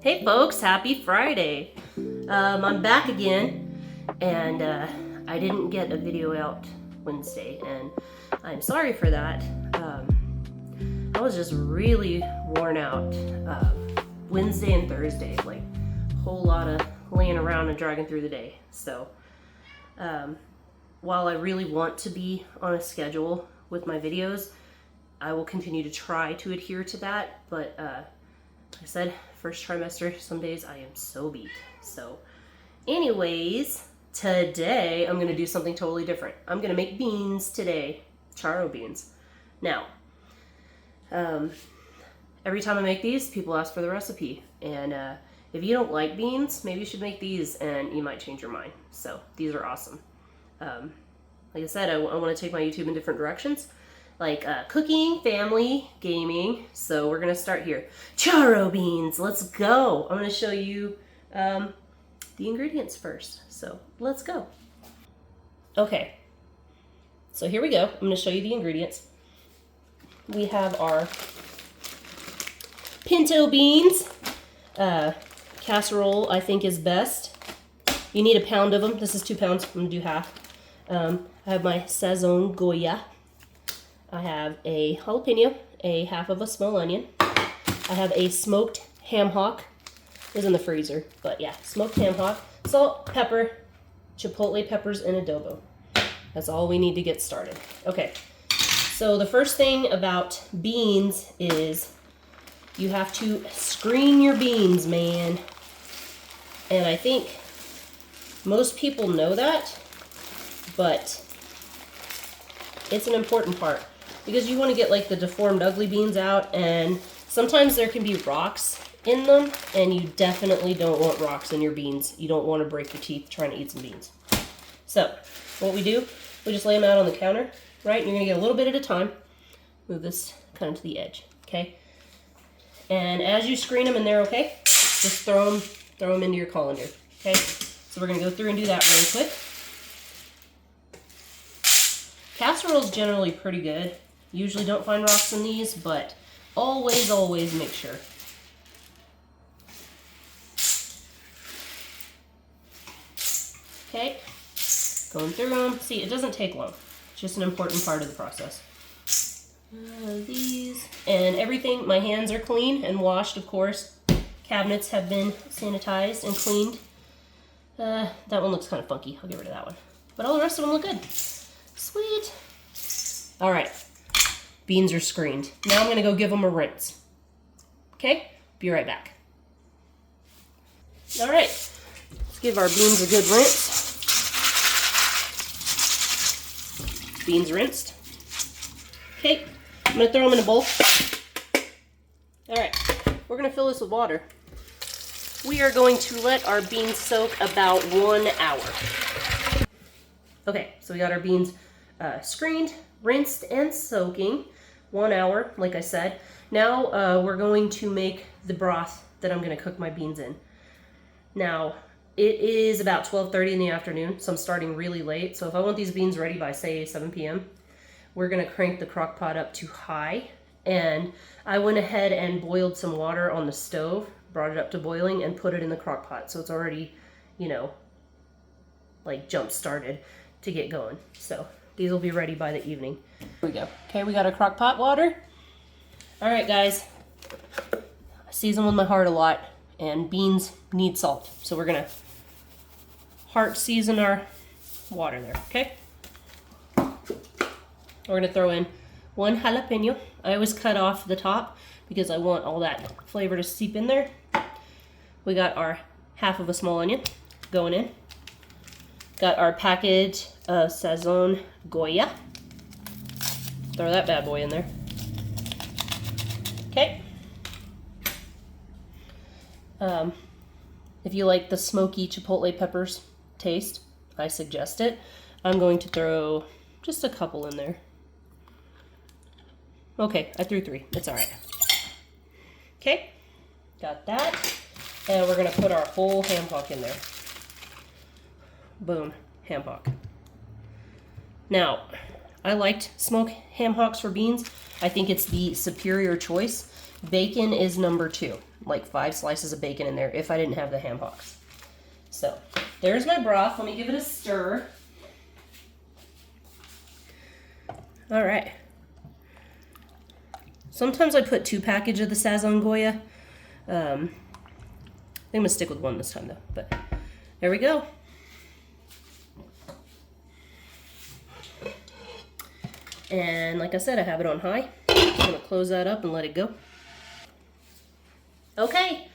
Hey folks, happy Friday. I'm back again, and I didn't get a video out Wednesday, and I'm sorry for that. I was just really worn out Wednesday and Thursday, like a whole lot of laying around and dragging through the day. So while I really want to be on a schedule with my videos, I will continue to try to adhere to that, but like I said, first trimester, some days I am so beat. So anyways, today I'm gonna do something totally different. I'm gonna make beans today, charro beans. Now, every time I make these, people ask for the recipe, and if you don't like beans, maybe you should make these and you might change your mind. So these are awesome. Like I said, I want to take my YouTube in different directions, like cooking, family, gaming. So we're gonna start here. Charro beans, let's go. I'm gonna show you the ingredients first. So let's go. Okay, so here we go. I'm gonna show you the ingredients. We have our pinto beans. Casserole, I think, is best. You need a pound of them. This is 2 pounds. I'm gonna do half. I have my Sazón Goya. I have a jalapeno, a half of a small onion. I have a smoked ham hock. It was in the freezer, but yeah, smoked ham hock. Salt, pepper, chipotle peppers, and adobo. That's all we need to get started. Okay, so the first thing about beans is you have to screen your beans, man. And I think most people know that, but it's an important part because you want to get like the deformed ugly beans out, and sometimes there can be rocks in them, and you definitely don't want rocks in your beans. You don't want to break your teeth trying to eat some beans. So what we do, we just lay them out on the counter, right? And you're gonna get a little bit at a time. Move this kind of to the edge, okay? And as you screen them and they're okay, just throw them into your colander, okay? So we're gonna go through and do that really quick. Casserole's generally pretty good. Usually don't find rocks in these, but always make sure. Okay, going through them. See, it doesn't take long. It's just an important part of the process. These and everything, my hands are clean and washed, of course. Cabinets have been sanitized and cleaned. That one looks kind of funky. I'll get rid of that one. But all the rest of them look good. Sweet. All right, beans are screened. Now I'm gonna go give them a rinse. Okay, be right back. All right, let's give our beans a good rinse. Beans rinsed. Okay, I'm gonna throw them in a bowl. All right, we're gonna fill this with water. We are going to let our beans soak about 1 hour. Okay, so we got our beans screened, rinsed, and soaking. 1 hour, like I said. Now we're going to make the broth that I'm gonna cook my beans in. Now, it is about 12:30 in the afternoon, so I'm starting really late. So if I want these beans ready by, say, 7 p.m., we're gonna crank the crock pot up to high. And I went ahead and boiled some water on the stove, brought it up to boiling, and put it in the crock pot. So it's already, you know, like jump started to get going. So these will be ready by the evening. Here we go. Okay, we got our crock pot water. All right, guys. I season with my heart a lot, and beans need salt. So we're gonna heart season our water there, okay? We're gonna throw in 1 jalapeño. I always cut off the top because I want all that flavor to seep in there. We got our half of a small onion going in. Got our package of Sazón Goya. Throw that bad boy in there. Okay. If you like the smoky chipotle peppers taste, I suggest it. I'm going to throw just a couple in there. Okay, I threw 3. It's all right. Okay, got that. And we're gonna put our whole ham hock in there. Boom, ham hock. Now, I liked smoked ham hocks for beans. I think it's the superior choice. Bacon is number 2. like 5 slices of bacon in there if I didn't have the ham hocks. So there's my broth. Let me give it a stir. All right. Sometimes I put 2 packages of the Sazón Goya. I think I'm gonna stick with 1 this time though, but there we go. And like I said, I have it on high. I'm gonna close that up and let it go. Okay,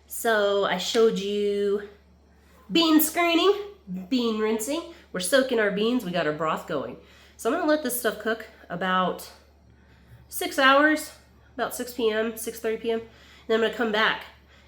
so I showed you bean screening, bean rinsing. We're soaking our beans, we got our broth going. So I'm gonna let this stuff cook about 6 hours, about 6 p.m., 6:30 p.m. Then I'm gonna come back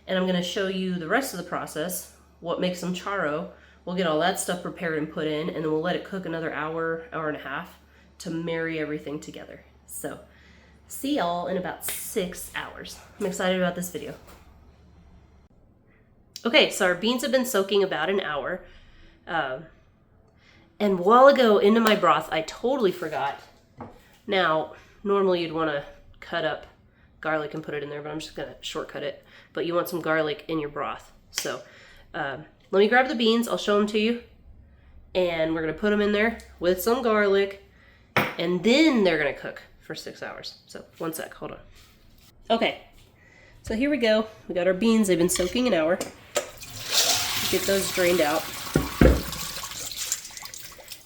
and I'm gonna show you the rest of the process, what makes them charro. We'll get all that stuff prepared and put in, and then we'll let it cook another hour, hour and a half to marry everything together. So see y'all in about 6 hours. I'm excited about this video. Okay, so our beans have been soaking about an hour. And a while ago into my broth, I totally forgot. Now, normally you'd want to cut up garlic and put it in there, but I'm just going to shortcut it. But you want some garlic in your broth. So let me grab the beans. I'll show them to you. And we're going to put them in there with some garlic. And then they're going to cook for 6 hours. So 1 sec, hold on. Okay, so here we go. We got our beans. They've been soaking an hour. Get those drained out. I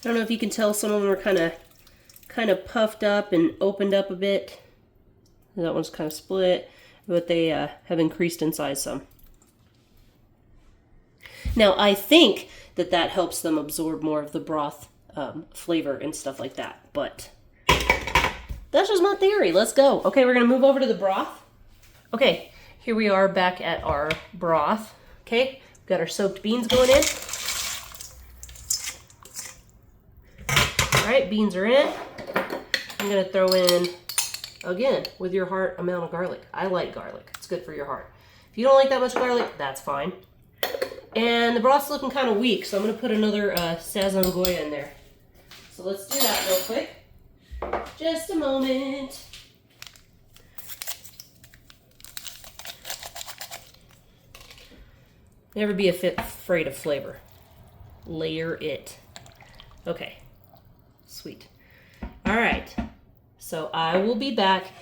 don't know if you can tell, some of them are kind of puffed up and opened up a bit. That one's kind of split, but they have increased in size some. Now I think that helps them absorb more of the broth flavor and stuff like that, but that's just my theory. Let's go. Okay, we're gonna move over to the broth. Okay, here we are back at our broth. Okay, we've got our soaked beans going in. All right, beans are in. I'm gonna throw in, again, with your heart, amount of garlic. I like garlic, it's good for your heart. If you don't like that much garlic, that's fine. And the broth's looking kind of weak, so I'm gonna put another Sazón Goya in there. So let's do that real quick. Just a moment. Never be afraid of flavor. Layer it. Okay. Sweet. All right, so I will be back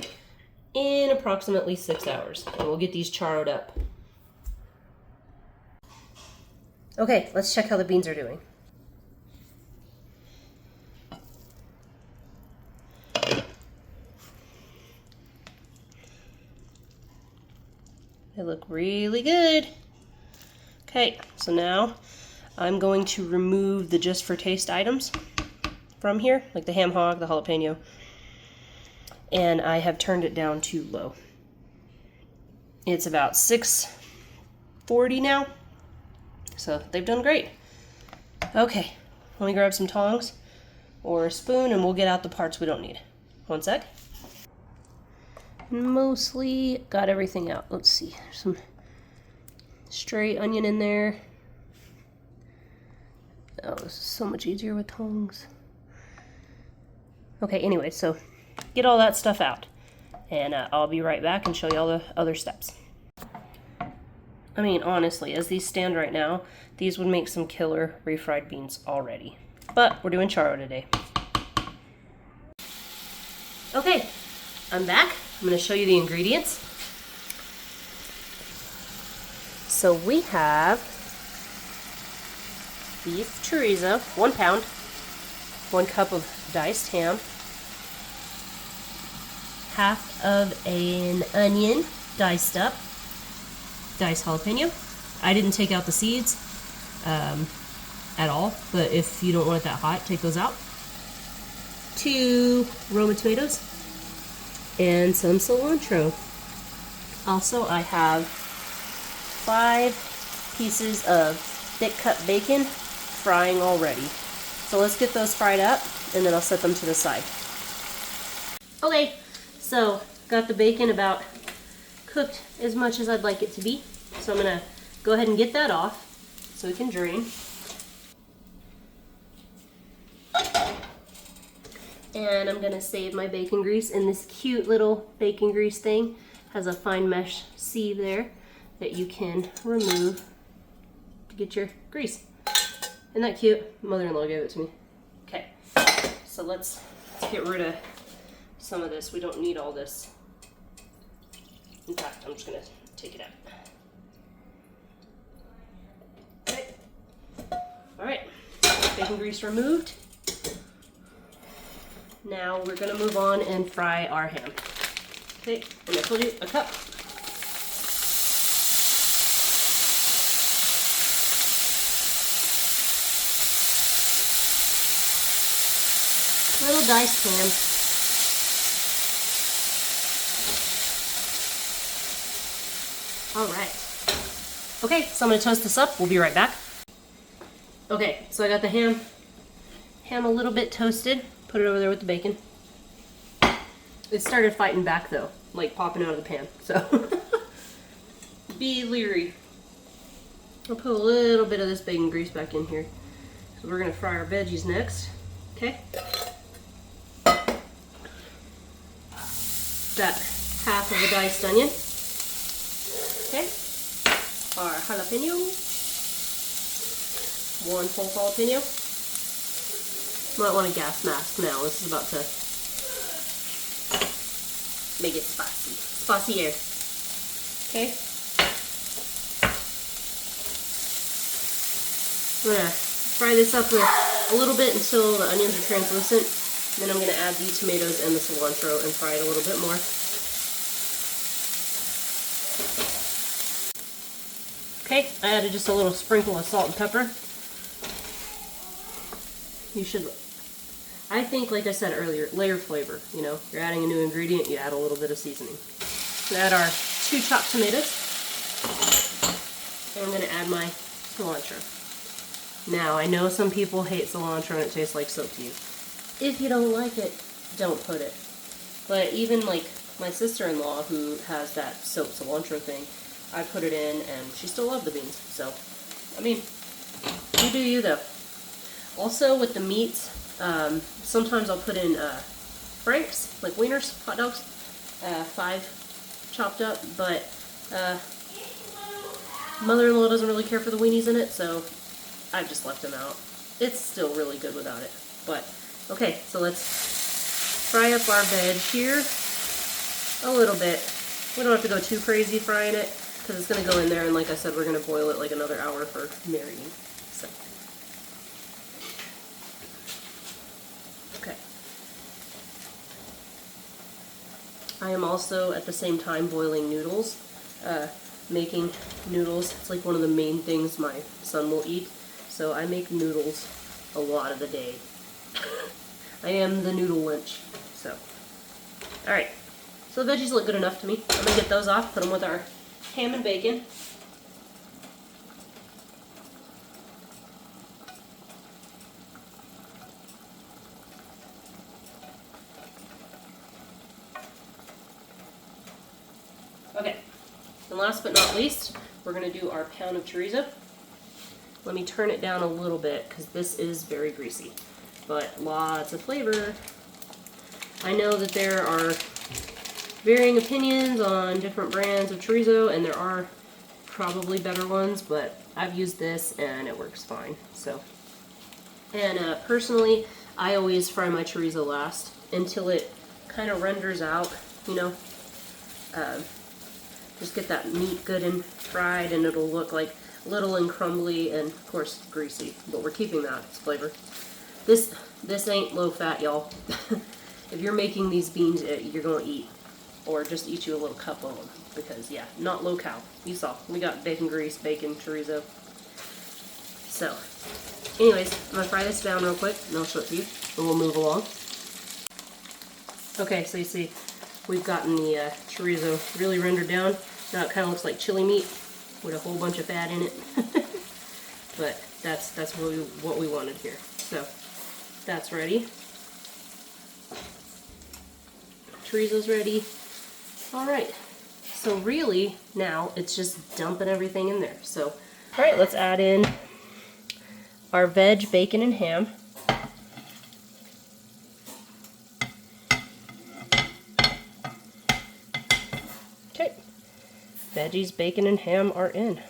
in approximately 6 hours, and we'll get these charroed up. Okay, let's check how the beans are doing. They look really good. Okay, so now I'm going to remove the just for taste items from here, like the ham hock, the jalapeño, and I have turned it down to low. It's about 640 now, so they've done great. Okay, let me grab some tongs or a spoon and we'll get out the parts we don't need. 1 sec. Mostly got everything out. Let's see, there's some stray onion in there. Oh, this is so much easier with tongs. Okay, anyway, so get all that stuff out, and I'll be right back and show you all the other steps. I mean, honestly, as these stand right now, these would make some killer refried beans already. But we're doing charro today. Okay, I'm back. I'm going to show you the ingredients. So we have beef chorizo, 1 pound, 1 cup of diced ham, half of an onion diced up, diced jalapeno. I didn't take out the seeds at all, but if you don't want it that hot, take those out. 2 Roma tomatoes and some cilantro. Also, I have 5 pieces of thick cut bacon frying already. So let's get those fried up and then I'll set them to the side. Okay, so got the bacon about cooked as much as I'd like it to be. So I'm gonna go ahead and get that off so it can drain. And I'm gonna save my bacon grease in this cute little bacon grease thing. Has a fine mesh sieve there. that you can remove to get your grease. Isn't that cute? Mother-in-law gave it to me. Okay, so let's get rid of some of this. We don't need all this. In fact, I'm just gonna take it out. Okay. All right, bacon grease removed. Now we're gonna move on and fry our ham. Okay, and I told you, a cup. Little diced ham. All right. Okay, so I'm gonna toast this up. We'll be right back. Okay, so I got the ham a little bit toasted. Put it over there with the bacon. It started fighting back though, like popping out of the pan. So be leery. I'll put a little bit of this bacon grease back in here. So we're gonna fry our veggies next. Okay. That half of a diced onion. Okay. Our jalapeno. One whole jalapeno. Might want a gas mask now. This is about to make it spicy. Spicier. Okay. I'm gonna fry this up with a little bit until the onions are translucent. Then I'm gonna add the tomatoes and the cilantro and fry it a little bit more. Okay, I added just a little sprinkle of salt and pepper. You should, I think, like I said earlier, layer flavor. You know, you're adding a new ingredient, you add a little bit of seasoning. So add our 2 chopped tomatoes. And I'm gonna add my cilantro. Now, I know some people hate cilantro and it tastes like soap to you. If you don't like it, don't put it. But even like my sister-in-law who has that soap cilantro thing, I put it in and she still loved the beans. So, I mean, you do you though. Also with the meats, sometimes I'll put in franks, like wieners, hot dogs, 5 chopped up, but mother-in-law doesn't really care for the weenies in it, so I've just left them out. It's still really good without it. But, okay, so let's fry up our veg here a little bit. We don't have to go too crazy frying it, because it's going to go in there, and like I said, we're going to boil it like another hour for marinating. So, okay. I am also, at the same time, boiling noodles. Making noodles, it's like one of the main things my son will eat. So I make noodles a lot of the day. I am the noodle lynch. So, alright. So the veggies look good enough to me. I'm going to get those off, put them with our ham and bacon. Okay. And last but not least, we're going to do our pound of chorizo. Let me turn it down a little bit because this is very greasy, but lots of flavor. I know that there are varying opinions on different brands of chorizo, and there are probably better ones, but I've used this and it works fine. So, and personally, I always fry my chorizo last until it kind of renders out, you know. Just get that meat good and fried, and it'll look like little and crumbly and of course greasy, but we're keeping that flavor. This ain't low fat, y'all. If you're making these beans, you're gonna eat, or just eat you a little cup of them, because yeah, not low cal. You saw, we got bacon grease, bacon, chorizo. So, anyways, I'm gonna fry this down real quick and I'll show it to you, and we'll move along. Okay, so you see, we've gotten the chorizo really rendered down. Now it kind of looks like chili meat with a whole bunch of fat in it. But that's what we wanted here. So that's ready. Chorizo's ready. All right. So really now it's just dumping everything in there. So all right, let's add in our veg, bacon, and ham. Veggies, bacon, and ham are in.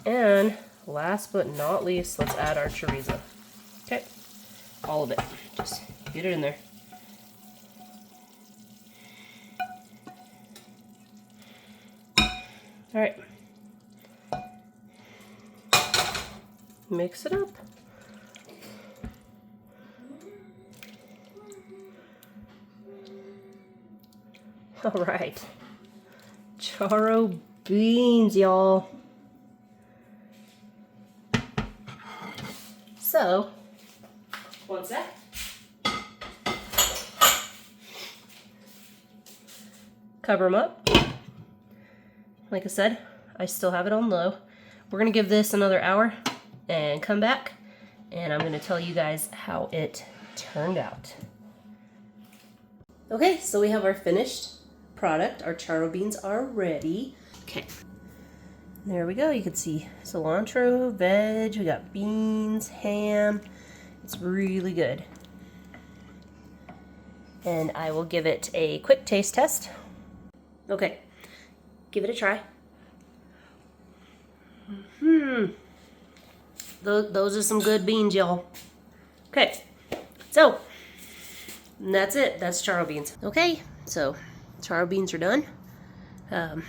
And last but not least, let's add our chorizo. Okay, all of it. Just get it in there. All right. Mix it up. All right. Charro beans, y'all. So, one sec. Cover them up. Like I said, I still have it on low. We're gonna give this another hour and come back, and I'm gonna tell you guys how it turned out. Okay, so we have our finished product. Our charro beans are ready. Okay, there we go. You can see cilantro, veg, we got beans, ham. It's really good. And I will give it a quick taste test. Okay, give it a try. Those are some good beans, y'all. Okay, so that's it. That's charro beans. Okay, so charro beans are done. That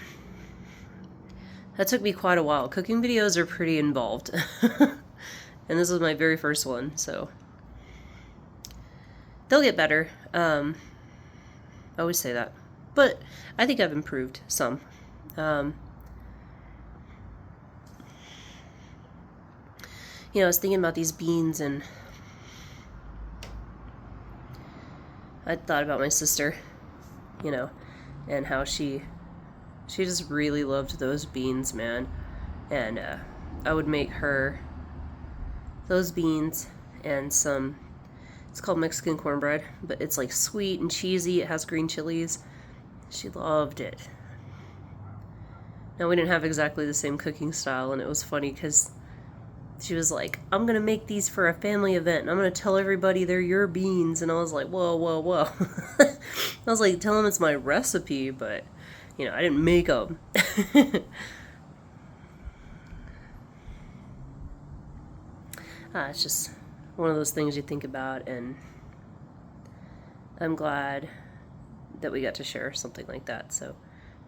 took me quite a while. Cooking videos are pretty involved. And this was my very first one, so they'll get better. I always say that. But I think I've improved some. You know, I was thinking about these beans, and I thought about my sister, you know, and how she just really loved those beans, man. And I would make her those beans and some, it's called Mexican cornbread, but it's like sweet and cheesy. It has green chilies. She loved it. Now, we didn't have exactly the same cooking style, and it was funny because she was like, I'm gonna make these for a family event, and I'm gonna tell everybody they're your beans. And I was like, whoa, whoa, whoa. I was like, tell them it's my recipe, but, you know, I didn't make them. It's just one of those things you think about, and I'm glad that we got to share something like that. So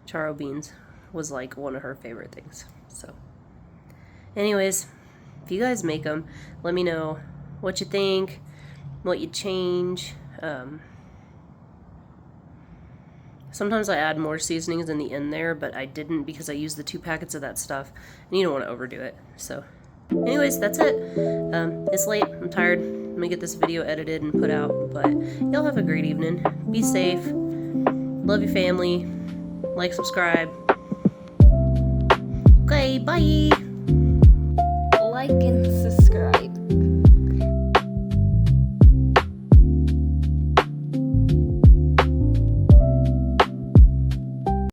charro beans was like one of her favorite things. So anyways, if you guys make them, let me know what you think, what you change. Sometimes I add more seasonings in the end there, but I didn't because I used the 2 packets of that stuff, and you don't want to overdo it. So anyways, that's it. It's late. I'm tired. I'm gonna get this video edited and put out, but y'all have a great evening. Be safe. Love your family. Like, subscribe. Okay, bye. Like and subscribe.